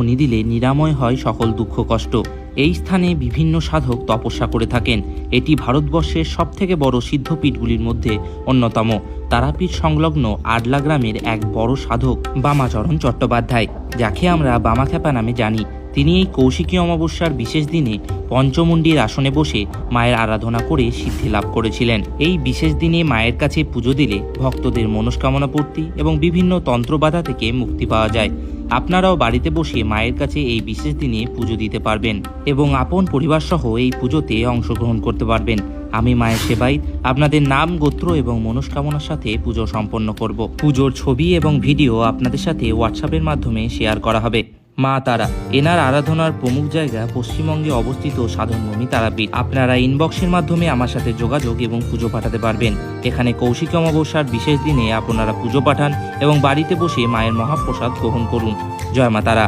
খনি দিলে নিরাময় হয় সকল দুঃখ কষ্ট। এই স্থানে বিভিন্ন সাধক তপস্যা করে থাকেন। এটি ভারতবর্ষের সবথেকে বড় সিদ্ধপীঠগুলির মধ্যে অন্যতম। তারাপীঠ সংলগ্ন আডলা গ্রামের এক বড় সাধক বামাচরণ চট্টোপাধ্যায়, যাকে আমরা বামাখ্যাপা নামে জানি। তিনি এই কৌশিকী অমাবস্যার বিশেষ দিনে পঞ্চমুণ্ডির আসনে বসে মায়ের আরাধনা করে সিদ্ধি লাভ করেছিলেন। এই বিশেষ দিনে মায়ের কাছে পুজো দিলে ভক্তদের মনস্কামনা পূর্তি এবং বিভিন্ন তন্ত্রবাধা থেকে মুক্তি পাওয়া যায়। আপনারাও বাড়িতে বসে মায়ের কাছে এই বিশেষ দিনে পুজো দিতে পারবেন এবং আপন পরিবার সহ এই পুজোতে অংশগ্রহণ করতে পারবেন। আমি মায়ের সেবায় আপনাদের নাম, গোত্র এবং মনস্কামনার সাথে পুজো সম্পন্ন করব। পুজোর ছবি এবং ভিডিও আপনাদের সাথে হোয়াটসঅ্যাপের মাধ্যমে শেয়ার করা হবে। মা তারা, এনার আরাধনার প্রমুখ জায়গা পশ্চিমবঙ্গে অবস্থিত সাধনভূমি তারাপীঠ। আপনারা ইনবক্সের মাধ্যমে আমার সাথে যোগাযোগ এবং পুজো পাঠাতে পারবেন। এখানে কৌশিকী অমাবস্যার বিশেষ দিনে আপনারা পুজো পাঠান এবং বাড়িতে বসে মায়ের মহাপ্রসাদ গ্রহণ করুন। জয় মা তারা।